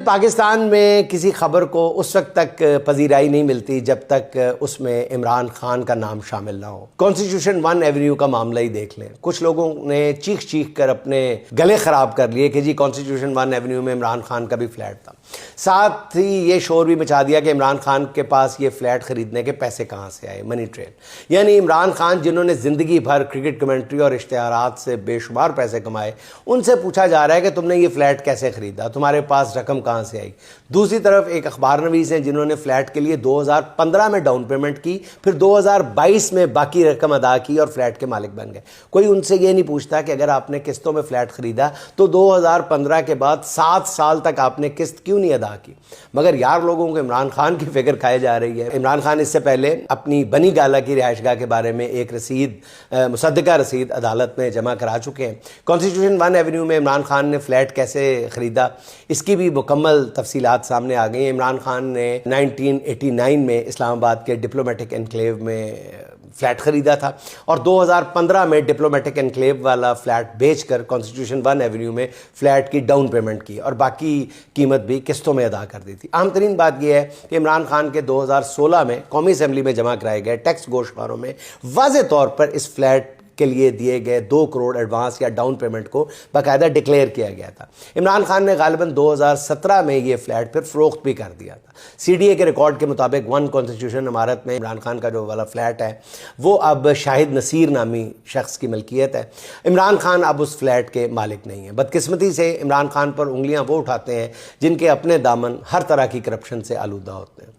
پاکستان میں کسی خبر کو اس وقت تک پذیرائی نہیں ملتی جب تک اس میں عمران خان کا نام شامل نہ ہو۔ کانسٹیٹیوشن 1 ایونیو کا معاملہ ہی دیکھ لیں، کچھ لوگوں نے چیخ چیخ کر اپنے گلے خراب کر لیے کہ جی کانسٹیٹیوشن 1 ایونیو میں عمران خان کا بھی فلیٹ تھا، ساتھ ہی یہ شور بھی مچا دیا کہ عمران خان کے پاس یہ فلیٹ خریدنے کے پیسے کہاں سے آئے، منی ٹرین۔ یعنی عمران خان جنہوں نے زندگی بھر کرکٹ کمنٹری اور اشتہارات سے بے شمار پیسے کمائے، ان سے پوچھا جا رہا ہے کہ تم نے یہ فلیٹ کیسے خریدا، تمہارے پاس رقم کہاں سے آئی۔ دوسری طرف ایک اخبار نویس ہیں جنہوں نے فلیٹ کے لیے 2015 میں ڈاؤن پیمنٹ کی، پھر 2022 میں باقی رقم ادا کی اور فلیٹ کے مالک بن گئے۔ کوئی ان سے یہ نہیں پوچھتا کہ اگر آپ نے قسطوں میں فلیٹ خریدا تو 2015 کے بعد 7 سال تک آپ نے قسط کیوں نہیں ادا کی۔ مگر یار لوگوں کو عمران خان کی فکر کھائے جا رہی ہے۔ عمران خان اس سے پہلے اپنی بنی گالہ کی رہائش گاہ کے بارے میں ایک مصدقہ رسید عدالت میں جمع کرا چکے ہیں۔ کانسٹیٹیوشن 1 ایونیو میں عمران خان نے فلیٹ کیسے خریدا، اس کی بھی مکمل تفصیلات سامنے آ گئی ہیں۔ عمران خان نے 1989 میں اسلام آباد کے ڈپلومیٹک انکلیو میں فلیٹ خریدا تھا اور 2015 میں ڈپلومیٹک انکلیو والا فلیٹ بیچ کر کانسٹیٹیوشن 1 ایونیو میں فلیٹ کی ڈاؤن پیمنٹ کی اور باقی قیمت بھی قسطوں میں ادا کر دی تھی۔ اہم ترین بات یہ ہے کہ عمران خان کے 2016 میں قومی اسمبلی میں جمع کرائے گئے ٹیکس گوشتواروں میں واضح طور پر اس فلیٹ کے لیے دیے گئے 2 کروڑ ایڈوانس یا ڈاؤن پیمنٹ کو باقاعدہ ڈکلیئر کیا گیا تھا۔ عمران خان نے غالباً 2017 میں یہ فلیٹ پھر فروخت بھی کر دیا تھا۔ سی ڈی اے کے ریکارڈ کے مطابق 1 کانسٹیٹیوشن عمارت میں عمران خان کا جو والا فلیٹ ہے وہ اب شاہد نصیر نامی شخص کی ملکیت ہے۔ عمران خان اب اس فلیٹ کے مالک نہیں ہیں۔ بدقسمتی سے عمران خان پر انگلیاں وہ اٹھاتے ہیں جن کے اپنے دامن ہر طرح کی کرپشن سے آلودہ ہوتے ہیں۔